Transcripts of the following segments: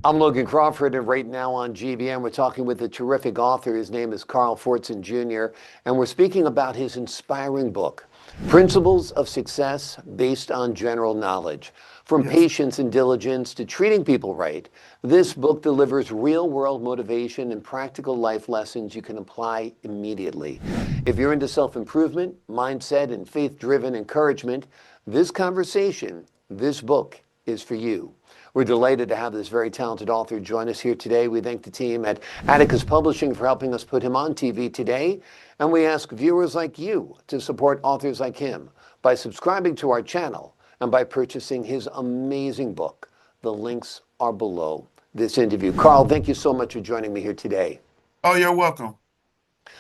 I'm Logan Crawford, and right now on GBM, we're talking with a terrific author. His name is Carl Fortson Jr., and we're speaking about his inspiring book, Principles of Success Based on General Knowledge. From Yes. patience and diligence to treating people right, this book delivers real world motivation and practical life lessons you can apply immediately. If you're into self improvement, mindset, and faith driven encouragement, this conversation, this book, is for you. We're delighted to have this very talented author join us here today. We thank the team at Atticus Publishing for helping us put him on TV today. And we ask viewers like you to support authors like him by subscribing to our channel and by purchasing his amazing book. The links are below this interview. Carl, thank you so much for joining me here today. Oh, you're welcome.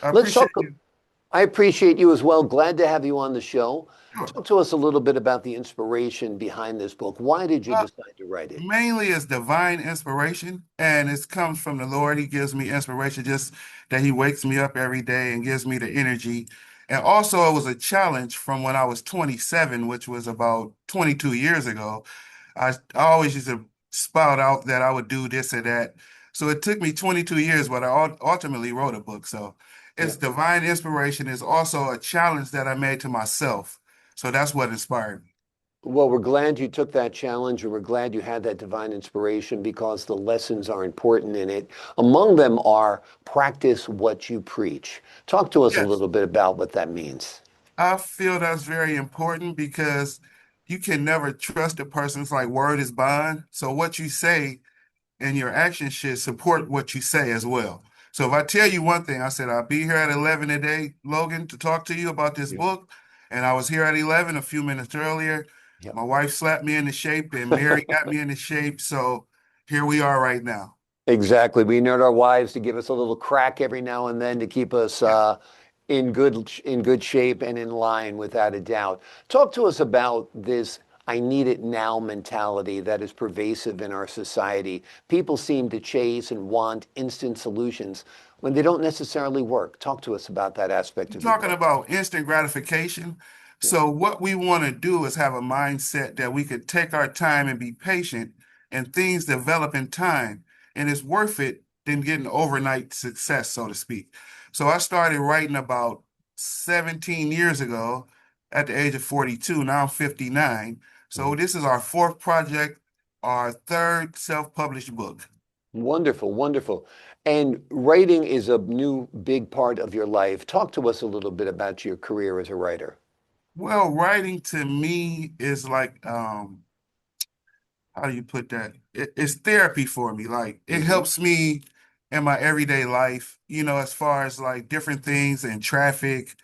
I Let's appreciate talk. you. I appreciate you as well. Glad to have you on the show. Sure. Talk to us a little bit about the inspiration behind this book. Why did you Uh, decide to write it? Mainly it's divine inspiration, and it comes from the Lord. He gives me inspiration just that He wakes me up every day and gives me the energy. And also, it was a challenge from when I was 27, which was about 22 years ago. I always used to spout out that I would do this or that. So it took me 22 years, but I ultimately wrote a book. So Yeah. it's divine inspiration. It's also a challenge that I made to myself. So that's what inspired me. Well, we're glad you took that challenge and we're glad you had that divine inspiration because the lessons are important in it. Among them are practice what you preach. Talk to us a Yes. little bit about what that means. I feel that's very important because you can never trust a person's like word is bond. So what you say and your actions should support what you say as well. So if I tell you one thing, I said I'll be here at 11 today, Logan, to talk to you about this Yeah. book, and I was here at 11 a few minutes earlier. Yeah. My wife slapped me into shape, and Mary got me into shape. So here we are right now. Exactly. We need our wives to give us a little crack every now and then to keep us Yeah. in good shape and in line, without a doubt. Talk to us about this "I need it now" mentality that is pervasive in our society. People seem to chase and want instant solutions when they don't necessarily work. Talk to us about that aspect You're of your talking book. about instant gratification. Yeah. So what we want to do is have a mindset that we could take our time and be patient, and things develop in time, and it's worth it than getting overnight success, so to speak. So I started writing about 17 years ago at the age of 42. Now I'm 59. So Mhm. this is our fourth project, our third self-published book. Wonderful, wonderful. And writing is a new big part of your life. Talk to us a little bit about your career as a writer. Well, writing to me is like how do you put that? It's therapy for me. Like it Hmm. helps me in my everyday life, as far as like different things in traffic,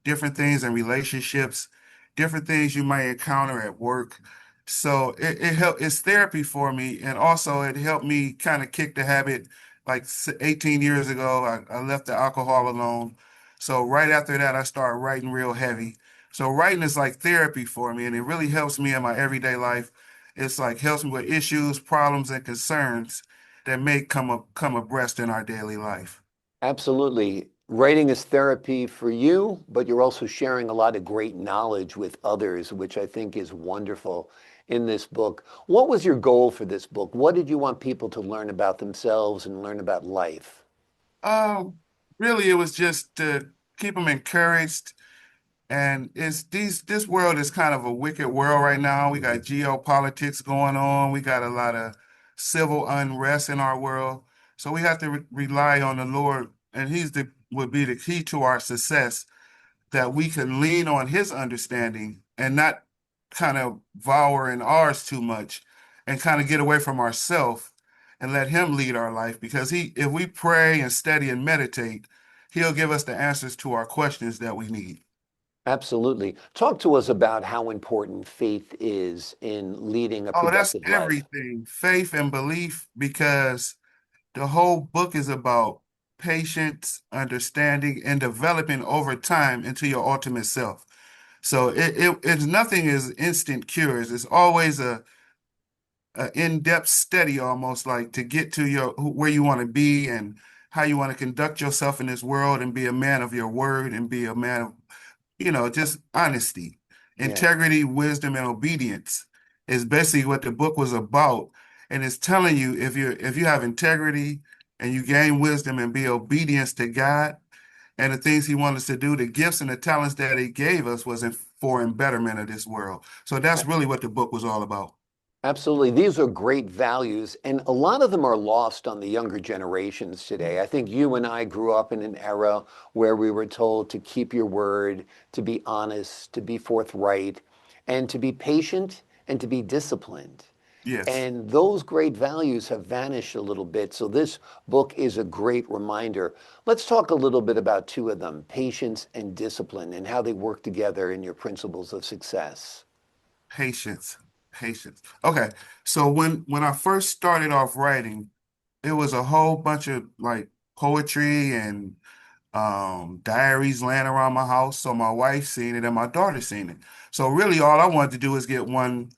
different things in relationships, different things you might encounter at work. So it's therapy for me. And also it helped me kind of kick the habit. Like 18 years ago, I left the alcohol alone. So right after that, I started writing real heavy. So writing is like therapy for me, and it really helps me in my everyday life. It's like helps me with issues, problems, and concerns that may come abreast in our daily life. Absolutely. Writing is therapy for you, but you're also sharing a lot of great knowledge with others, which I think is wonderful in this book. What was your goal for this book? What did you want people to learn about themselves and learn about life? Really, it was just to keep them encouraged. And this world is kind of a wicked world right now. We got Mhm. geopolitics going on. We got a lot of civil unrest in our world. So we have to rely on the Lord, and He's the would be the key to our success, that we can lean on His understanding and not kind of vower in ours too much, and kind of get away from ourselves and let Him lead our life. Because if we pray and study and meditate, He'll give us the answers to our questions that we need. Absolutely. Talk to us about how important faith is in leading a Oh, that's productive life. everything. Faith and belief, because the whole book is about patience, understanding, and developing over time into your ultimate self. So it's nothing is instant cures. It's always a in-depth study, almost like to get to where you want to be and how you want to conduct yourself in this world and be a man of your word and be a man of just honesty, Yeah. integrity, wisdom, and obedience is basically what the book was about. and it's telling you if you have integrity and you gain wisdom and be obedience to God and the things He wants us to do, the gifts and the talents that He gave us was for in betterment of this world. So that's really what the book was all about. Absolutely. These are great values, and a lot of them are lost on the younger generations today. I think you and I grew up in an era where we were told to keep your word, to be honest, to be forthright, and to be patient and to be disciplined. Yes. And those great values have vanished a little bit. So this book is a great reminder. Let's talk a little bit about two of them, patience and discipline, and how they work together in your principles of success. Patience. Patience. Okay. So when I first started off writing, it was a whole bunch of like poetry and diaries laying around my house. So my wife seen it and my daughter seen it. So really all I wanted to do is get one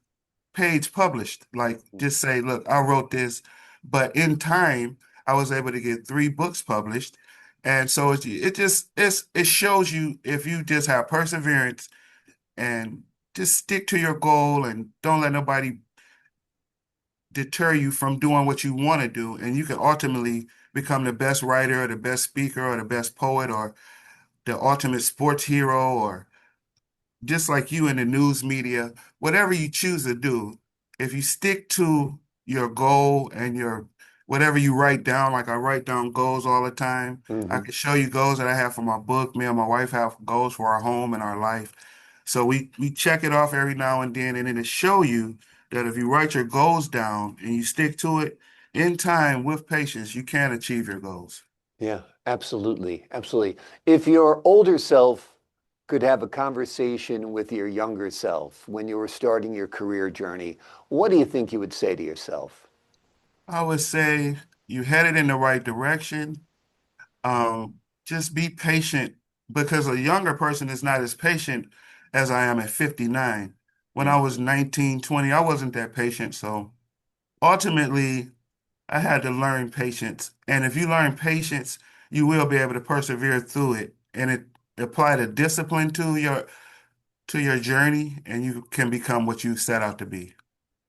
page published. Like just say, look, I wrote this, but in time I was able to get three books published. And so it shows you if you just have perseverance and just stick to your goal and don't let nobody deter you from doing what you want to do. And you can ultimately become the best writer or the best speaker or the best poet or the ultimate sports hero or just like you in the news media, whatever you choose to do, if you stick to your goal and your whatever you write down, like I write down goals all the time. I Hmm. can show you goals that I have for my book. Me and my wife have goals for our home and our life. So we check it off every now and then it show you that if you write your goals down and you stick to it in time with patience, you can achieve your goals. Yeah, absolutely. Absolutely. If your older self could have a conversation with your younger self when you were starting your career journey, what do you think you would say to yourself? I would say you headed in the right direction. Just be patient because a younger person is not as patient as I am at 59. When I was Mhm. 19, 20, I wasn't that patient. So ultimately, I had to learn patience. And if you learn patience, you will be able to persevere through it. And it apply the discipline to your journey, and you can become what you set out to be.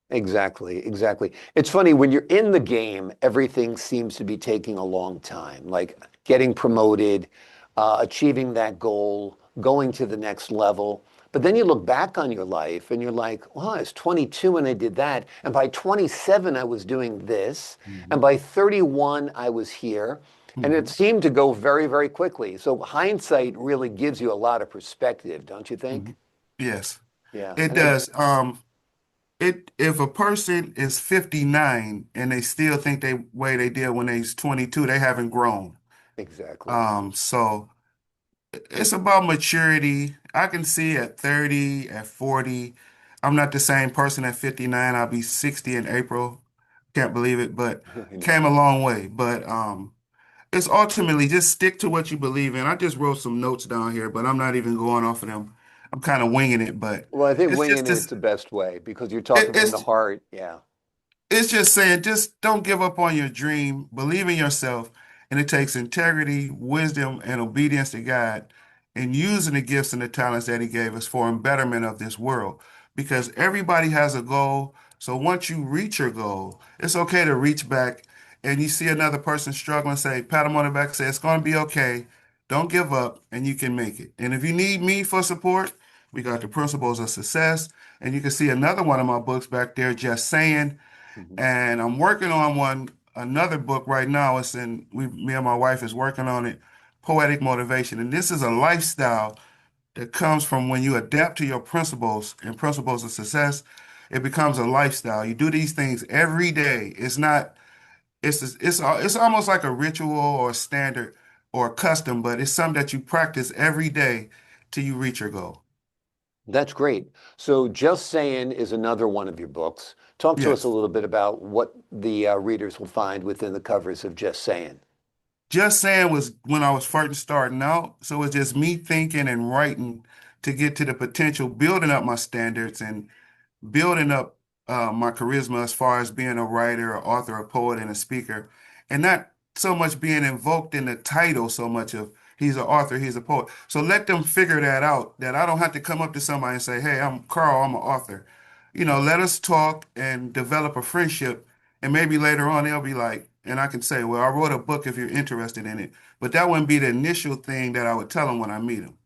Exactly, exactly. It's funny when you're in the game, everything seems to be taking a long time, like getting promoted, achieving that goal, going to the next level. But then you look back on your life and you're like, well, I was 22 when I did that. And by 27, I was doing this. And Mhm. by 31, I was here. And it Mhm. seemed to go very, very quickly. So hindsight really gives you a lot of perspective, don't you think? Mhm. Yes, Yeah. it And I, does. It if a person is 59 and they still think they way they did when they was 22, they haven't grown. exactly. So it's about maturity. I can see at 30, at 40. I'm not the same person at 59. I'll be 60 in April. Can't believe it, but I know. came a long way. But it's ultimately just stick to what you believe in. I just wrote some notes down here, but I'm not even going off of them. I'm kind of winging it, but Well, I think it's just winging this. it's the best way because you're talking from the It's heart. Yeah. it's just saying, just don't give up on your dream. Believe in yourself. And it takes integrity, wisdom, and obedience to God and using the gifts and the talents that He gave us for the betterment of this world. Because everybody has a goal. So once you reach your goal, it's okay to reach back and you see another person struggling, say, pat them on the back, say, it's going to be okay. Don't give up and you can make it. And if you need me for support, we got the principles of success. And you can see another one of my books back there, just saying. Mhm. And I'm working on another book right now. Me and my wife is working on it, Poetic Motivation. And this is a lifestyle that comes from when you adapt to your principles and principles of success, it becomes a lifestyle. You do these things every day. It's almost like a ritual or a standard or a custom, but it's something that you practice every day till you reach your goal. That's great. So, Just Saying is another one of your books. Talk to us a Yes. little bit about what the readers will find within the covers of Just Saying. Just saying was when I was first starting out. So it's just me thinking and writing to get to the potential, building up my standards and building up my charisma as far as being a writer, a author, a poet, and a speaker, and not so much being invoked in the title so much of he's an author, he's a poet. So let them figure that out, that I don't have to come up to somebody and say, hey, I'm Carl, I'm an author. Let us talk and develop a friendship And maybe later on they'll be like, and I can say, well, I wrote a book if you're interested in it. But that wouldn't be the initial thing that I would tell them when I meet them.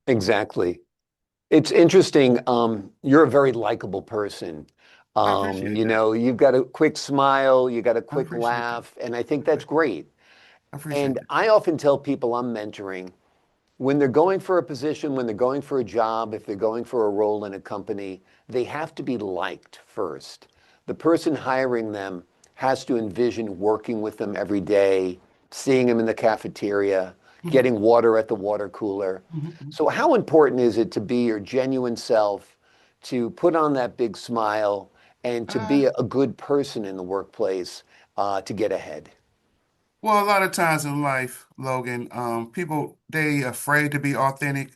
Exactly. It's interesting. You're a very likable person. I appreciate that. You've got a quick smile, you got a I quick appreciate that. laugh, and I think that's great. I appreciate And that. I often tell people I'm mentoring when they're going for a position, when they're going for a job, if they're going for a role in a company, they have to be liked first. The person hiring them has to envision working with them every day, seeing them in the cafeteria, Mhm, getting water at the water cooler. mhm, mhm. So, how important is it to be your genuine self, to put on that big smile, and to Uh, be a good person in the workplace to get ahead? Well, a lot of times in life, Logan, people they afraid to be authentic,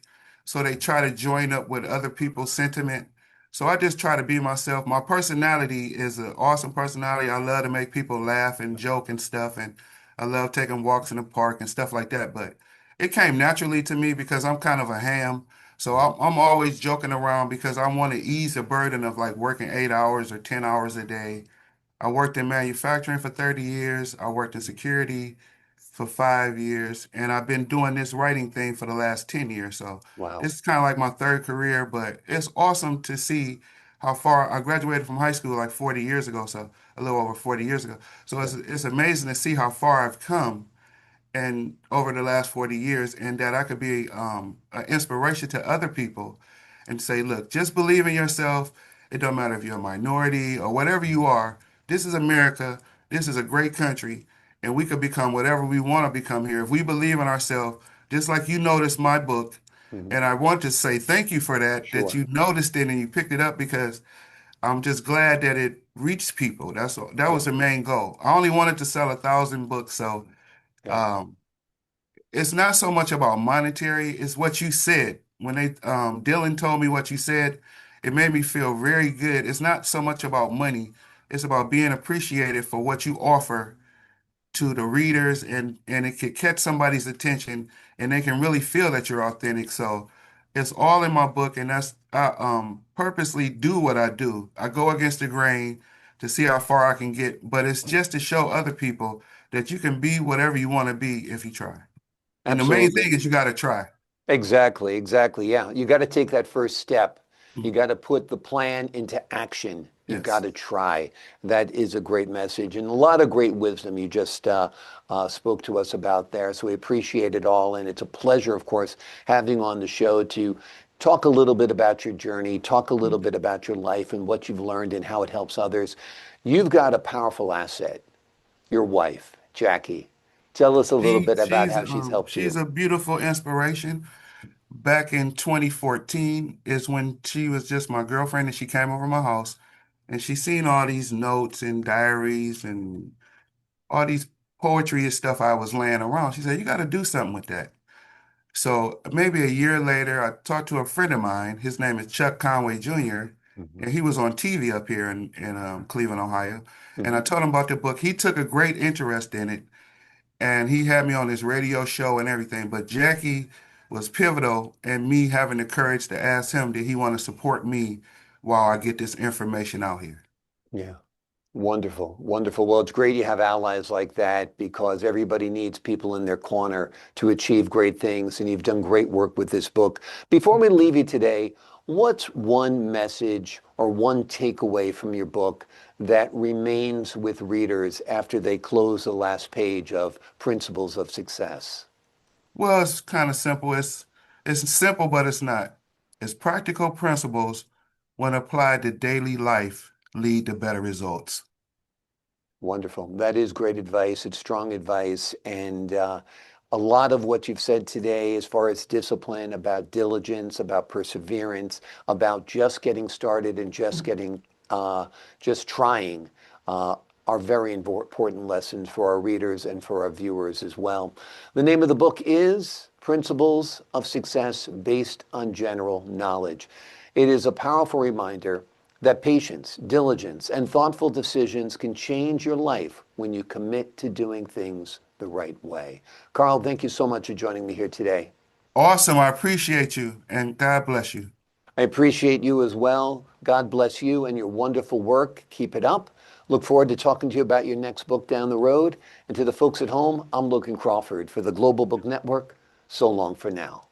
so they try to join up with other people's sentiment. So I just try to be myself. My personality is an awesome personality. I love to make people laugh and joke and stuff, and I love taking walks in the park and stuff like that. But it came naturally to me because I'm kind of a ham. So Mhm. I'm always joking around because I want to ease the burden of like working 8 hours or 10 hours a day. I worked in manufacturing for 30 years. I worked in security for 5 years, and I've been doing this writing thing for the last 10 years. So Wow. this is kind of like my third career, but it's awesome to see how far I graduated from high school like 40 years ago, so a little over 40 years ago. So Yeah. it's amazing to see how far I've come and over the last 40 years, and that I could be an inspiration to other people and say, look, just believe in yourself. It don't matter if you're a minority or whatever you are. This is America. This is a great country, and we could become whatever we want to become here if we believe in ourselves. Just like you noticed my book, Mhm. and I want to say thank you for that, that Sure. you noticed it and you picked it up because I'm just glad that it reached people. That Yeah. was the main goal. I only wanted to sell 1,000 books, so Yeah. um, it's not so much about monetary, it's what you said. When they Dylan told me what you said, it made me feel very good. It's not so much about money, it's about being appreciated for what you offer to the readers, and it could catch somebody's attention and they can really feel that you're authentic. So it's all in my book, and that's I purposely do what I do. I go against the grain to see how far I can get, but it's just to show other people that you can be whatever you want to be if you try. And the main Absolutely. thing is you got to try. Exactly, exactly. Yeah. You got to take that first step. You Mhm. got to put the plan into action. You've got Yes. to try. That is a great message and a lot of great wisdom you just spoke to us about there. So we appreciate it all. And it's a pleasure, of course, having you on the show to talk a little bit about your journey, talk a little bit about your life and what you've learned and how it helps others. You've got a powerful asset, your wife, Jackie. Tell us a little She bit about she's how she's helped she's you. a beautiful inspiration. Back in 2014 is when she was just my girlfriend and she came over my house and she seen all these notes and diaries and all these poetry and stuff I was laying around. She said, "You got to do something with that." So maybe a year later, I talked to a friend of mine. His name is Chuck Conway Jr., Mhm. and he was on TV up here in Cleveland, Ohio. And I Mhm. told him about the book. He took a great interest in it, and he had me on his radio show and everything. But Jackie was pivotal in me having the courage to ask him, did he want to support me while I get this information out here? Yeah. Wonderful, wonderful. Well, it's great you have allies like that because everybody needs people in their corner to achieve great things, and you've done great work with this book. Before we leave you today, what's one message or one takeaway from your book that remains with readers after they close the last page of Principles of Success? Well, it's kind of simple. It's simple, but it's not. It's practical principles when applied to daily life lead to better results. Wonderful. That is great advice. It's strong advice. And a lot of what you've said today, as far as discipline, about diligence, about perseverance, about just getting started and just getting, just trying, uh, are very important lessons for our readers and for our viewers as well. The name of the book is Principles of Success Based on General Knowledge. It is a powerful reminder that patience, diligence, and thoughtful decisions can change your life when you commit to doing things the right way. Carl, thank you so much for joining me here today. Awesome. I appreciate you and God bless you. I appreciate you as well. God bless you and your wonderful work. Keep it up. Look forward to talking to you about your next book down the road. And to the folks at home, I'm Logan Crawford for the Global Book Network. So long for now.